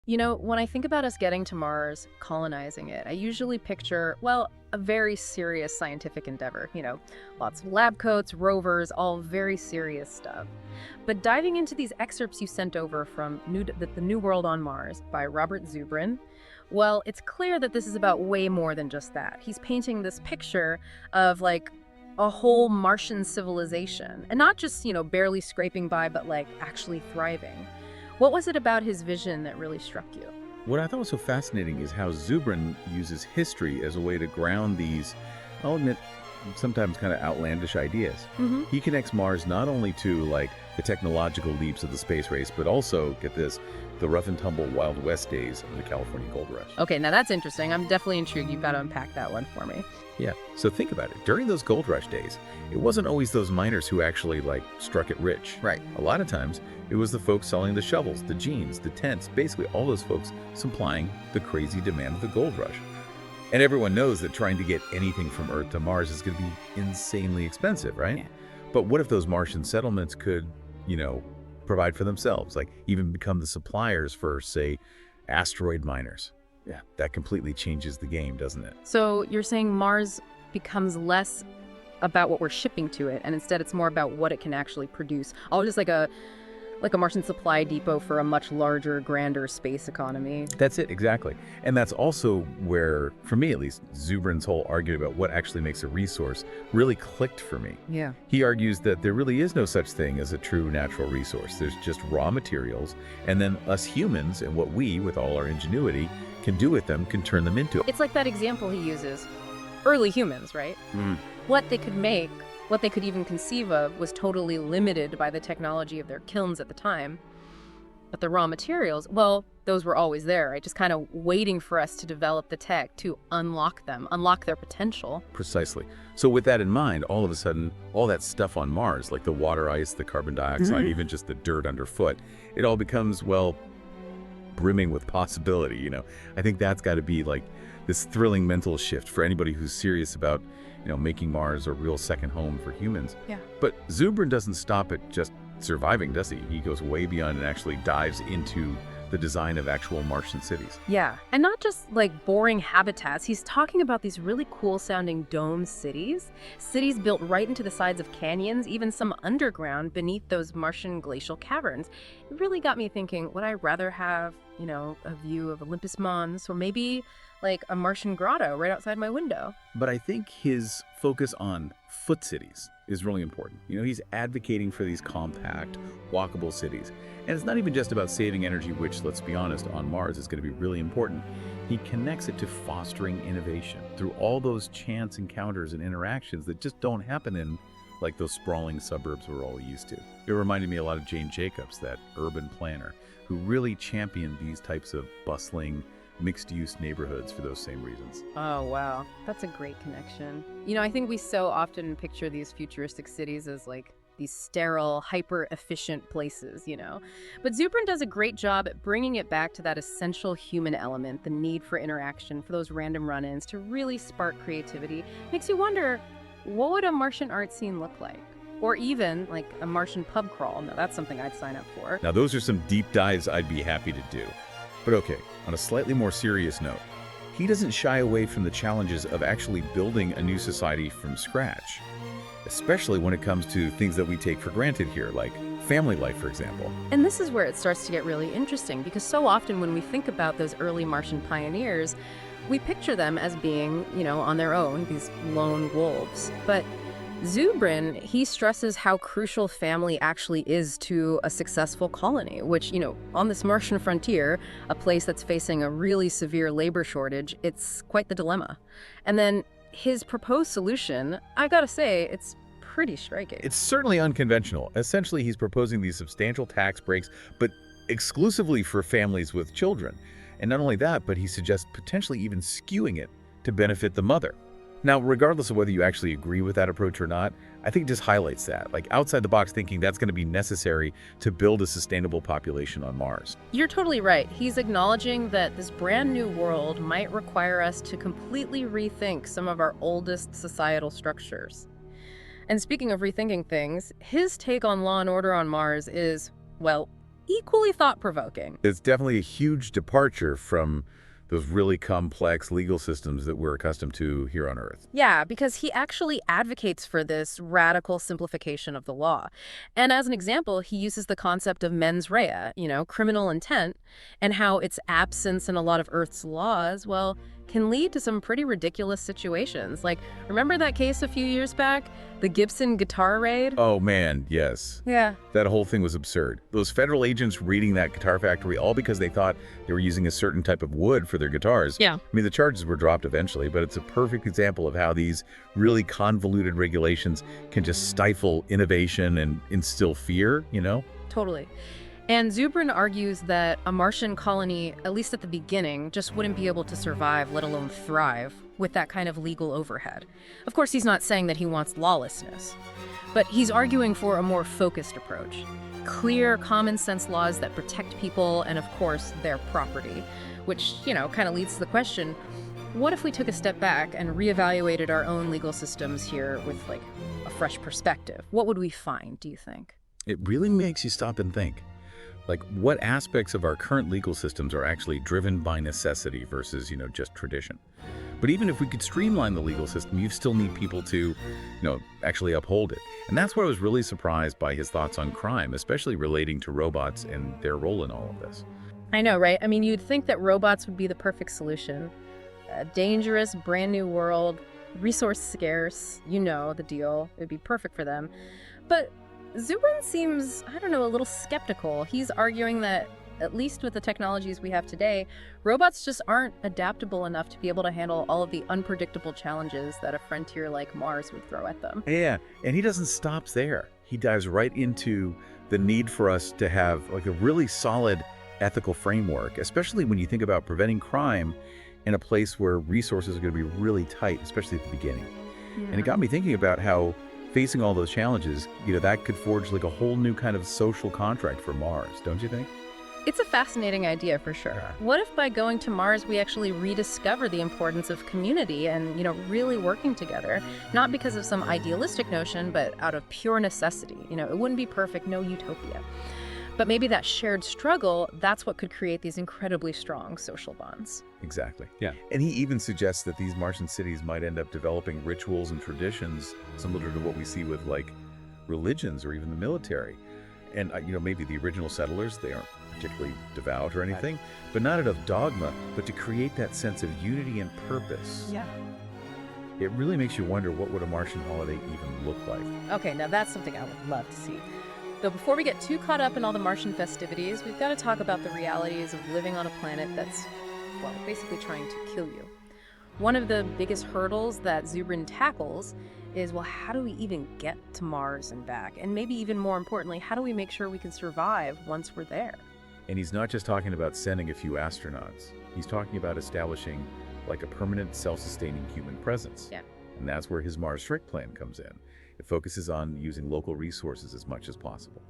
You know, when I think about us getting to Mars, colonizing it, I usually picture, well, a very serious scientific endeavor. Lots of lab coats, rovers, all very serious stuff. But diving into these excerpts you sent over from the New World on Mars by Robert Zubrin, well, it's clear that this is about way more than just that. He's painting this picture of like a whole Martian civilization, and not just, barely scraping by, but like actually thriving. What was it about his vision that really struck you? What I thought was so fascinating is how Zubrin uses history as a way to ground these, I'll admit, sometimes kind of outlandish ideas. Hmm. He connects Mars not only to like the technological leaps of the space race, but also, get this, the rough and tumble Wild West days of the California gold rush. Okay, now that's interesting. I'm definitely intrigued. You've got to unpack that one for me. Yeah, so think about it. During those gold rush days, it wasn't always those miners who actually like struck it rich. Right. A lot of times, it was the folks selling the shovels, the jeans, the tents, basically all those folks supplying the crazy demand of the gold rush. And everyone knows that trying to get anything from Earth to Mars is going to be insanely expensive, right? Yeah. But what if those Martian settlements could, provide for themselves, like even become the suppliers for, say, asteroid miners? Yeah, that completely changes the game, doesn't it? So you're saying Mars becomes less about what we're shipping to it, and instead it's more about what it can actually produce. All just like a Martian supply depot for a much larger, grander space economy. That's it, exactly. And that's also where, for me at least, Zubrin's whole argument about what actually makes a resource really clicked for me. Yeah. He argues that there really is no such thing as a true natural resource. There's just raw materials, and then us humans and what we, with all our ingenuity, can do with them, can turn them into. It's like that example he uses. Early humans, right? What they could make, what they could even conceive of, was totally limited by the technology of their kilns at the time. But the raw materials, well, those were always there, right? Just kind of waiting for us to develop the tech to unlock them, unlock their potential. Precisely. So with that in mind, all of a sudden, all that stuff on Mars, like the water ice, the carbon dioxide, even just the dirt underfoot, it all becomes, well, brimming with possibility. I think that's got to be like this thrilling mental shift for anybody who's serious about making Mars a real second home for humans. Yeah. But Zubrin doesn't stop at just surviving, does he? He goes way beyond and actually dives into the design of actual Martian cities. Yeah, and not just like boring habitats. He's talking about these really cool sounding dome cities built right into the sides of canyons, even some underground beneath those Martian glacial caverns. It really got me thinking, would I rather have, a view of Olympus Mons, or maybe like a Martian grotto right outside my window? But I think his focus on foot cities is really important. He's advocating for these compact, walkable cities. And it's not even just about saving energy, which, let's be honest, on Mars is going to be really important. He connects it to fostering innovation through all those chance encounters and interactions that just don't happen in like those sprawling suburbs we're all used to. It reminded me a lot of Jane Jacobs, that urban planner, who really championed these types of bustling, mixed-use neighborhoods for those same reasons. Oh, wow. That's a great connection. I think we so often picture these futuristic cities as like these sterile, hyper-efficient places, But Zubrin does a great job at bringing it back to that essential human element, the need for interaction, for those random run-ins to really spark creativity. Makes you wonder, what would a Martian art scene look like? Or even like a Martian pub crawl. Now, that's something I'd sign up for. Now, those are some deep dives I'd be happy to do. But okay, on a slightly more serious note, he doesn't shy away from the challenges of actually building a new society from scratch, especially when it comes to things that we take for granted here, like family life, for example. And this is where it starts to get really interesting, because so often when we think about those early Martian pioneers, we picture them as being, on their own, these lone wolves. But Zubrin, he stresses how crucial family actually is to a successful colony, which, on this Martian frontier, a place that's facing a really severe labor shortage, it's quite the dilemma. And then his proposed solution, I gotta say, it's pretty striking. It's certainly unconventional. Essentially, he's proposing these substantial tax breaks, but exclusively for families with children. And not only that, but he suggests potentially even skewing it to benefit the mother. Now, regardless of whether you actually agree with that approach or not, I think it just highlights that, like outside-the-box thinking that's going to be necessary to build a sustainable population on Mars. You're totally right. He's acknowledging that this brand new world might require us to completely rethink some of our oldest societal structures. And speaking of rethinking things, his take on law and order on Mars is, well, equally thought-provoking. It's definitely a huge departure from those really complex legal systems that we're accustomed to here on Earth. Yeah, because he actually advocates for this radical simplification of the law. And as an example, he uses the concept of mens rea, criminal intent, and how its absence in a lot of Earth's laws, well, can lead to some pretty ridiculous situations. Like, remember that case a few years back? The Gibson guitar raid? Oh, man, yes. Yeah. That whole thing was absurd. Those federal agents raiding that guitar factory all because they thought they were using a certain type of wood for their guitars. Yeah. I mean, the charges were dropped eventually, but it's a perfect example of how these really convoluted regulations can just stifle innovation and instill fear, Totally. And Zubrin argues that a Martian colony, at least at the beginning, just wouldn't be able to survive, let alone thrive, with that kind of legal overhead. Of course, he's not saying that he wants lawlessness, but he's arguing for a more focused approach. Clear, common-sense laws that protect people and, of course, their property, which, kind of leads to the question, what if we took a step back and reevaluated our own legal systems here with, a fresh perspective? What would we find, do you think? It really makes you stop and think. What aspects of our current legal systems are actually driven by necessity versus, just tradition? But even if we could streamline the legal system, you still need people to, actually uphold it. And that's where I was really surprised by his thoughts on crime, especially relating to robots and their role in all of this. I know, right? I mean, you'd think that robots would be the perfect solution. A dangerous, brand new world, resource scarce, the deal. It would be perfect for them. But Zubrin seems, a little skeptical. He's arguing that, at least with the technologies we have today, robots just aren't adaptable enough to be able to handle all of the unpredictable challenges that a frontier like Mars would throw at them. Yeah, and he doesn't stop there. He dives right into the need for us to have a really solid ethical framework, especially when you think about preventing crime in a place where resources are going to be really tight, especially at the beginning. Yeah. And it got me thinking about how facing all those challenges, that could forge a whole new kind of social contract for Mars, don't you think? It's a fascinating idea for sure. Yeah. What if by going to Mars we actually rediscover the importance of community and, really working together, not because of some idealistic notion, but out of pure necessity. It wouldn't be perfect, no utopia. But maybe that shared struggle, that's what could create these incredibly strong social bonds. Exactly. Yeah. And he even suggests that these Martian cities might end up developing rituals and traditions similar to what we see with religions or even the military. And, maybe the original settlers, they aren't particularly devout or anything, but not out of dogma, but to create that sense of unity and purpose. Yeah. It really makes you wonder, what would a Martian holiday even look like? Okay, now that's something I would love to see. Though before we get too caught up in all the Martian festivities, we've got to talk about the realities of living on a planet that's, basically trying to kill you. One of the biggest hurdles that Zubrin tackles is, how do we even get to Mars and back? And maybe even more importantly, how do we make sure we can survive once we're there? And he's not just talking about sending a few astronauts. He's talking about establishing a permanent self-sustaining human presence. Yeah. And that's where his Mars Strict plan comes in. It focuses on using local resources as much as possible,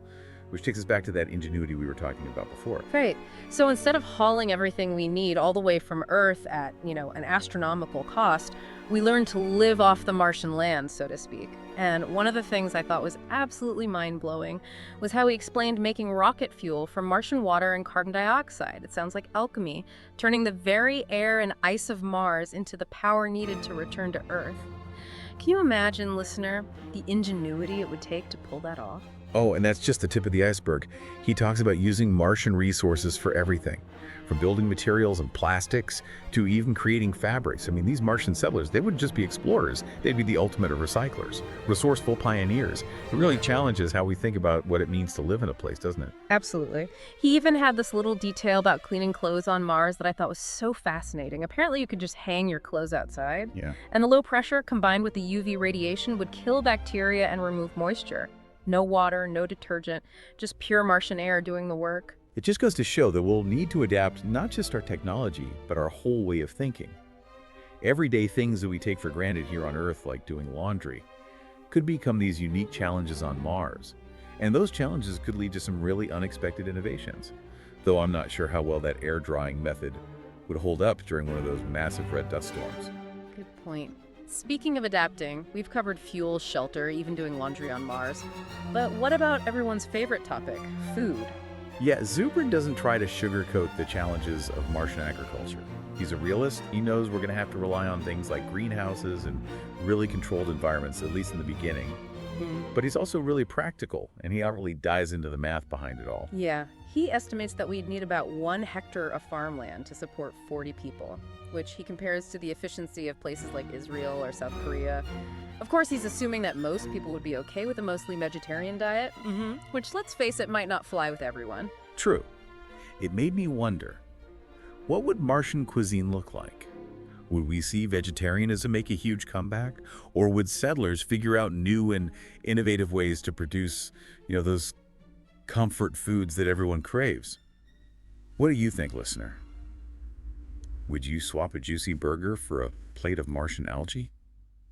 which takes us back to that ingenuity we were talking about before. Right. So instead of hauling everything we need all the way from Earth at, an astronomical cost, we learn to live off the Martian land, so to speak. And one of the things I thought was absolutely mind-blowing was how he explained making rocket fuel from Martian water and carbon dioxide. It sounds like alchemy, turning the very air and ice of Mars into the power needed to return to Earth. Can you imagine, listener, the ingenuity it would take to pull that off? Oh, and that's just the tip of the iceberg. He talks about using Martian resources for everything, from building materials and plastics to even creating fabrics. I mean, these Martian settlers, they wouldn't just be explorers. They'd be the ultimate of recyclers, resourceful pioneers. It really challenges how we think about what it means to live in a place, doesn't it? Absolutely. He even had this little detail about cleaning clothes on Mars that I thought was so fascinating. Apparently, you could just hang your clothes outside. Yeah. And the low pressure combined with the UV radiation would kill bacteria and remove moisture. No water, no detergent, just pure Martian air doing the work. It just goes to show that we'll need to adapt not just our technology, but our whole way of thinking. Everyday things that we take for granted here on Earth, like doing laundry, could become these unique challenges on Mars. And those challenges could lead to some really unexpected innovations. Though I'm not sure how well that air drying method would hold up during one of those massive red dust storms. Good point. Speaking of adapting, we've covered fuel, shelter, even doing laundry on Mars. But what about everyone's favorite topic, food? Yeah, Zubrin doesn't try to sugarcoat the challenges of Martian agriculture. He's a realist. He knows we're going to have to rely on things like greenhouses and really controlled environments, at least in the beginning. But he's also really practical, and he really dives into the math behind it all. Yeah, he estimates that we'd need about 1 hectare of farmland to support 40 people, which he compares to the efficiency of places like Israel or South Korea. Of course, he's assuming that most people would be okay with a mostly vegetarian diet, which, let's face it, might not fly with everyone. True. It made me wonder, what would Martian cuisine look like? Would we see vegetarianism make a huge comeback? Or would settlers figure out new and innovative ways to produce, those comfort foods that everyone craves? What do you think, listener? Would you swap a juicy burger for a plate of Martian algae?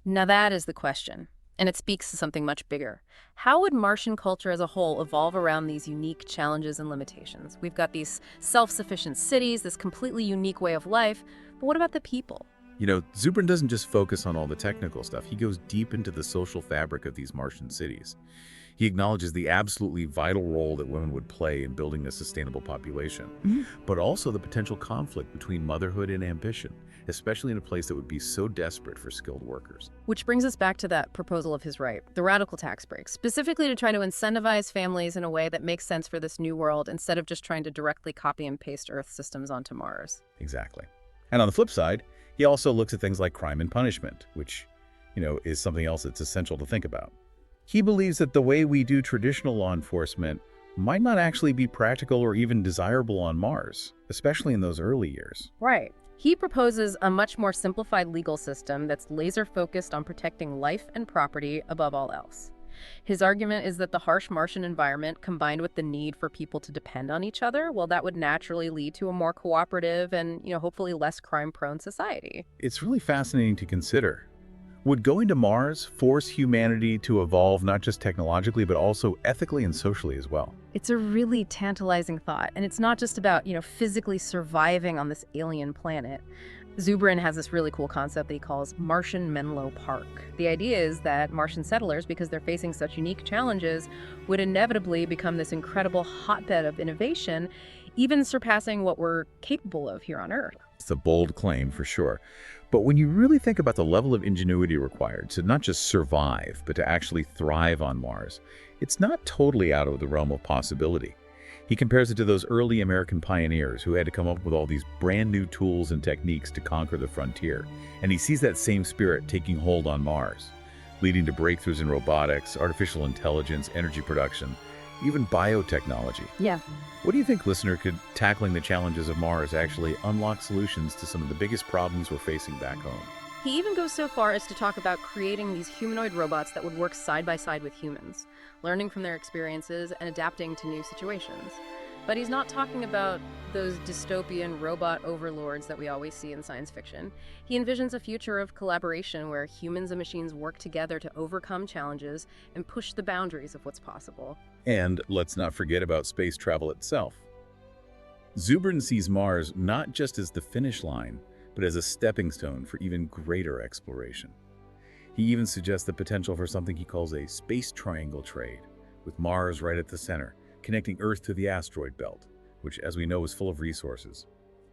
Now that is the question, and it speaks to something much bigger. How would Martian culture as a whole evolve around these unique challenges and limitations? We've got these self-sufficient cities, this completely unique way of life, but what about the people? Zubrin doesn't just focus on all the technical stuff. He goes deep into the social fabric of these Martian cities. He acknowledges the absolutely vital role that women would play in building a sustainable population, but also the potential conflict between motherhood and ambition, especially in a place that would be so desperate for skilled workers. Which brings us back to that proposal of his right, the radical tax break, specifically to try to incentivize families in a way that makes sense for this new world instead of just trying to directly copy and paste Earth systems onto Mars. Exactly. And on the flip side, he also looks at things like crime and punishment, which, is something else that's essential to think about. He believes that the way we do traditional law enforcement might not actually be practical or even desirable on Mars, especially in those early years. Right. He proposes a much more simplified legal system that's laser-focused on protecting life and property above all else. His argument is that the harsh Martian environment, combined with the need for people to depend on each other, well, that would naturally lead to a more cooperative and, hopefully less crime-prone society. It's really fascinating to consider. Would going to Mars force humanity to evolve not just technologically, but also ethically and socially as well? It's a really tantalizing thought, and it's not just about, physically surviving on this alien planet. Zubrin has this really cool concept that he calls Martian Menlo Park. The idea is that Martian settlers, because they're facing such unique challenges, would inevitably become this incredible hotbed of innovation, even surpassing what we're capable of here on Earth. It's a bold claim for sure. But when you really think about the level of ingenuity required to not just survive, but to actually thrive on Mars, it's not totally out of the realm of possibility. He compares it to those early American pioneers who had to come up with all these brand new tools and techniques to conquer the frontier. And he sees that same spirit taking hold on Mars, leading to breakthroughs in robotics, artificial intelligence, energy production, even biotechnology. Yeah. What do you think, listener, could tackling the challenges of Mars actually unlock solutions to some of the biggest problems we're facing back home? He even goes so far as to talk about creating these humanoid robots that would work side by side with humans, learning from their experiences and adapting to new situations. But he's not talking about those dystopian robot overlords that we always see in science fiction. He envisions a future of collaboration where humans and machines work together to overcome challenges and push the boundaries of what's possible. And let's not forget about space travel itself. Zubrin sees Mars not just as the finish line, but as a stepping stone for even greater exploration. He even suggests the potential for something he calls a space triangle trade, with Mars right at the center, connecting Earth to the asteroid belt, which, as we know, is full of resources.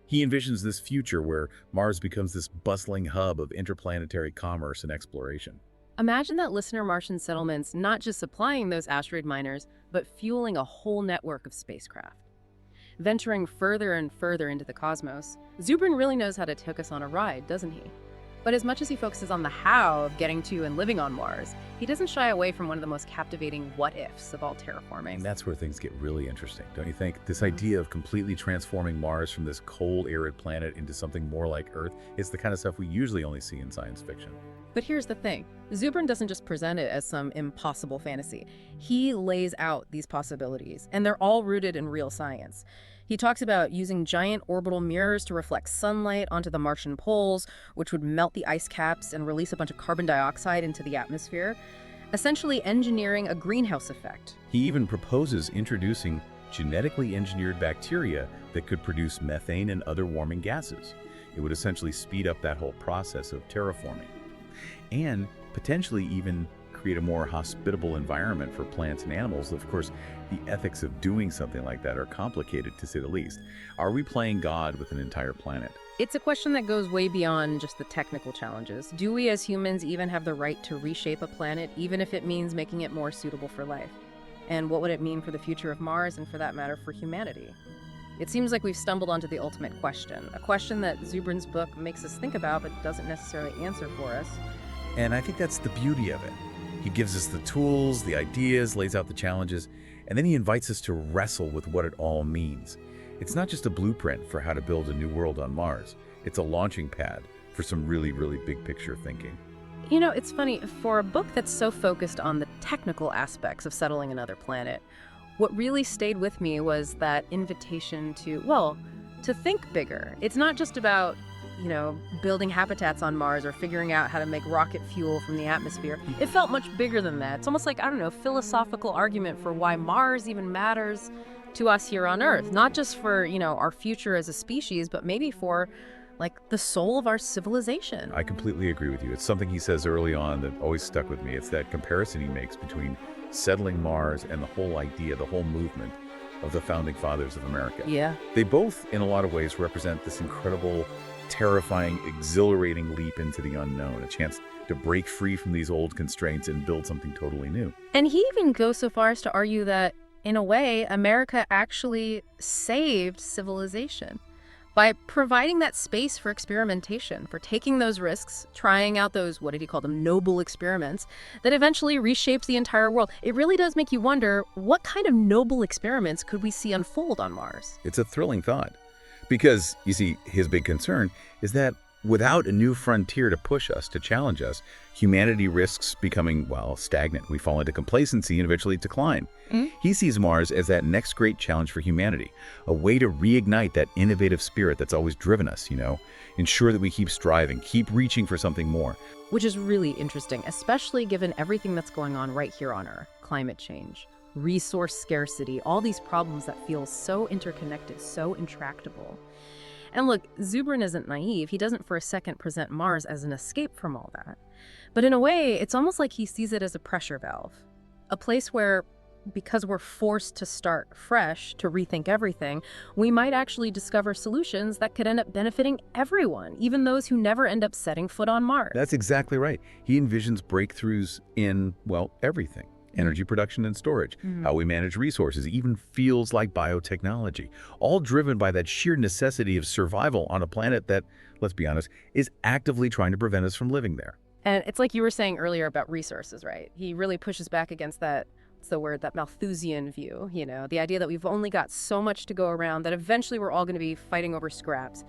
He envisions this future where Mars becomes this bustling hub of interplanetary commerce and exploration. Imagine that listener Martian settlements not just supplying those asteroid miners, but fueling a whole network of spacecraft. Venturing further and further into the cosmos, Zubrin really knows how to take us on a ride, doesn't he? But as much as he focuses on the how of getting to and living on Mars, he doesn't shy away from one of the most captivating what-ifs of all terraforming. And that's where things get really interesting, don't you think? This idea of completely transforming Mars from this cold, arid planet into something more like Earth is the kind of stuff we usually only see in science fiction. But here's the thing. Zubrin doesn't just present it as some impossible fantasy. He lays out these possibilities, and they're all rooted in real science. He talks about using giant orbital mirrors to reflect sunlight onto the Martian poles, which would melt the ice caps and release a bunch of carbon dioxide into the atmosphere, essentially engineering a greenhouse effect. He even proposes introducing genetically engineered bacteria that could produce methane and other warming gases. It would essentially speed up that whole process of terraforming, and potentially even create a more hospitable environment for plants and animals. Of course, the ethics of doing something like that are complicated, to say the least. Are we playing God with an entire planet? It's a question that goes way beyond just the technical challenges. Do we as humans even have the right to reshape a planet, even if it means making it more suitable for life? And what would it mean for the future of Mars and, for that matter, for humanity? It seems like we've stumbled onto the ultimate question, a question that Zubrin's book makes us think about but doesn't necessarily answer for us. And I think that's the beauty of it. He gives us the tools, the ideas, lays out the challenges, and then he invites us to wrestle with what it all means. It's not just a blueprint for how to build a new world on Mars. It's a launching pad for some really, really big picture thinking. You know, it's funny, for a book that's so focused on the technical aspects of settling another planet, what really stayed with me was that invitation to, well, to think bigger. It's not just about, building habitats on Mars or figuring out how to make rocket fuel from the atmosphere. It felt much bigger than that. It's almost like, philosophical argument for why Mars even matters to us here on Earth. Not just for, our future as a species, but maybe for, the soul of our civilization. I completely agree with you. It's something he says early on that always stuck with me. It's that comparison he makes between settling Mars and the whole idea, the whole movement of the founding fathers of America. Yeah. They both, in a lot of ways, represent this incredible, terrifying, exhilarating leap into the unknown, a chance to break free from these old constraints and build something totally new. And he even goes so far as to argue that, in a way, America actually saved civilization by providing that space for experimentation, for taking those risks, trying out those, what did he call them, noble experiments that eventually reshapes the entire world. It really does make you wonder, what kind of noble experiments could we see unfold on Mars? It's a thrilling thought. Because, you see, his big concern is that without a new frontier to push us, to challenge us, humanity risks becoming, stagnant. We fall into complacency and eventually decline. He sees Mars as that next great challenge for humanity, a way to reignite that innovative spirit that's always driven us, ensure that we keep striving, keep reaching for something more. Which is really interesting, especially given everything that's going on right here on Earth. Climate change, resource scarcity, all these problems that feel so interconnected, so intractable. And look, Zubrin isn't naive. He doesn't for a second present Mars as an escape from all that. But in a way, it's almost like he sees it as a pressure valve. A place where, because we're forced to start fresh, to rethink everything, we might actually discover solutions that could end up benefiting everyone, even those who never end up setting foot on Mars. That's exactly right. He envisions breakthroughs in, everything. Energy production and storage, how we manage resources, even feels like biotechnology, all driven by that sheer necessity of survival on a planet that, let's be honest, is actively trying to prevent us from living there. And it's like you were saying earlier about resources, right? He really pushes back against that, what's the word, that Malthusian view, the idea that we've only got so much to go around, that eventually we're all going to be fighting over scraps.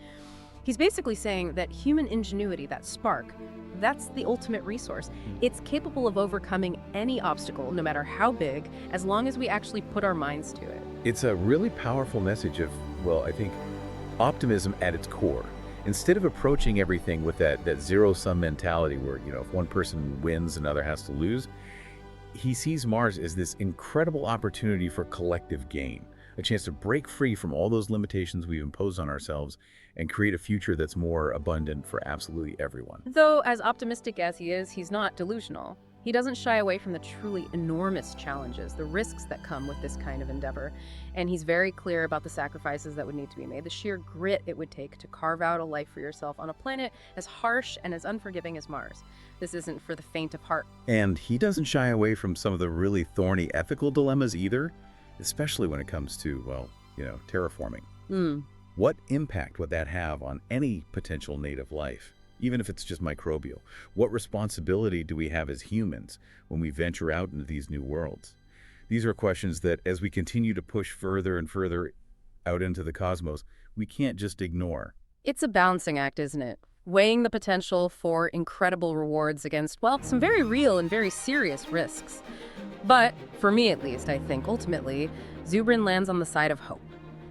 He's basically saying that human ingenuity, that spark, that's the ultimate resource. It's capable of overcoming any obstacle, no matter how big, as long as we actually put our minds to it. It's a really powerful message of, I think, optimism at its core. Instead of approaching everything with that zero-sum mentality where, if one person wins, another has to lose, he sees Mars as this incredible opportunity for collective gain, a chance to break free from all those limitations we've imposed on ourselves and create a future that's more abundant for absolutely everyone. Though, as optimistic as he is, he's not delusional. He doesn't shy away from the truly enormous challenges, the risks that come with this kind of endeavor. And he's very clear about the sacrifices that would need to be made, the sheer grit it would take to carve out a life for yourself on a planet as harsh and as unforgiving as Mars. This isn't for the faint of heart. And he doesn't shy away from some of the really thorny ethical dilemmas either, especially when it comes to, terraforming. What impact would that have on any potential native life, even if it's just microbial? What responsibility do we have as humans when we venture out into these new worlds? These are questions that, as we continue to push further and further out into the cosmos, we can't just ignore. It's a balancing act, isn't it? Weighing the potential for incredible rewards against, some very real and very serious risks. But, for me at least, I think, ultimately, Zubrin lands on the side of hope.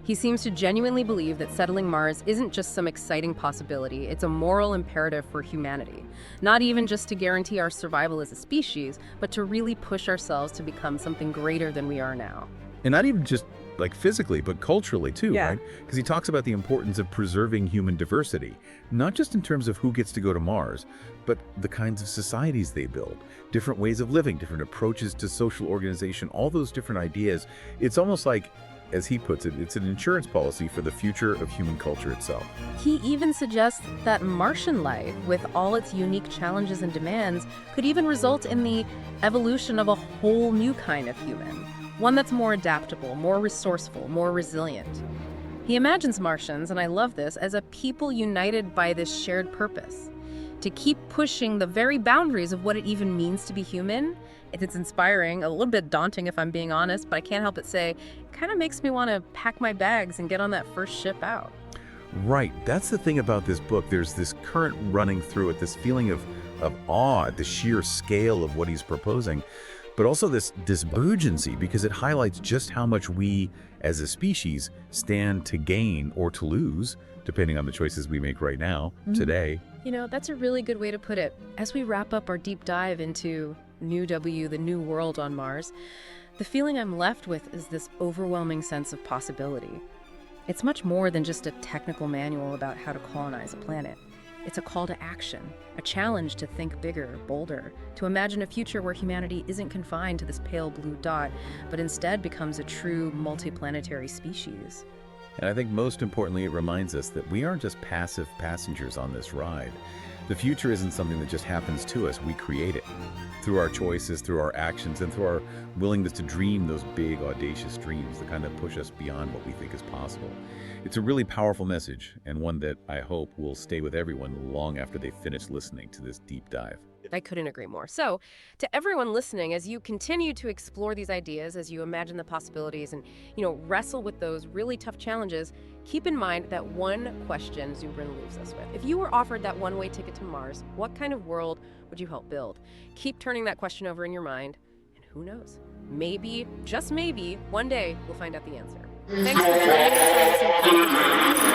He seems to genuinely believe that settling Mars isn't just some exciting possibility, it's a moral imperative for humanity. Not even just to guarantee our survival as a species, but to really push ourselves to become something greater than we are now. And not even just like physically, but culturally too, Yeah. right? Because he talks about the importance of preserving human diversity, not just in terms of who gets to go to Mars, but the kinds of societies they build, different ways of living, different approaches to social organization, all those different ideas. It's almost like, as he puts it, it's an insurance policy for the future of human culture itself. He even suggests that Martian life, with all its unique challenges and demands, could even result in the evolution of a whole new kind of human. One that's more adaptable, more resourceful, more resilient. He imagines Martians, and I love this, as a people united by this shared purpose. To keep pushing the very boundaries of what it even means to be human. It's inspiring, a little bit daunting if I'm being honest, but I can't help but say, it kind of makes me want to pack my bags and get on that first ship out. Right. That's the thing about this book. There's this current running through it, this feeling of awe at the sheer scale of what he's proposing, but also this urgency, because it highlights just how much we as a species stand to gain or to lose, depending on the choices we make right now, today. You know, that's a really good way to put it. As we wrap up our deep dive into New W, the new world on Mars, the feeling I'm left with is this overwhelming sense of possibility. It's much more than just a technical manual about how to colonize a planet. It's a call to action, a challenge to think bigger, bolder, to imagine a future where humanity isn't confined to this pale blue dot, but instead becomes a true multiplanetary species. And I think most importantly, it reminds us that we aren't just passive passengers on this ride. The future isn't something that just happens to us. We create it through our choices, through our actions, and through our willingness to dream those big, audacious dreams that kind of push us beyond what we think is possible. It's a really powerful message, and one that I hope will stay with everyone long after they finish listening to this deep dive. I couldn't agree more. So, to everyone listening, as you continue to explore these ideas, as you imagine the possibilities and, wrestle with those really tough challenges, keep in mind that one question Zubrin leaves us with. If you were offered that one-way ticket to Mars, what kind of world would you help build? Keep turning that question over in your mind, and who knows? Maybe, just maybe, one day we'll find out the answer. Thanks for joining us on this incredible journey.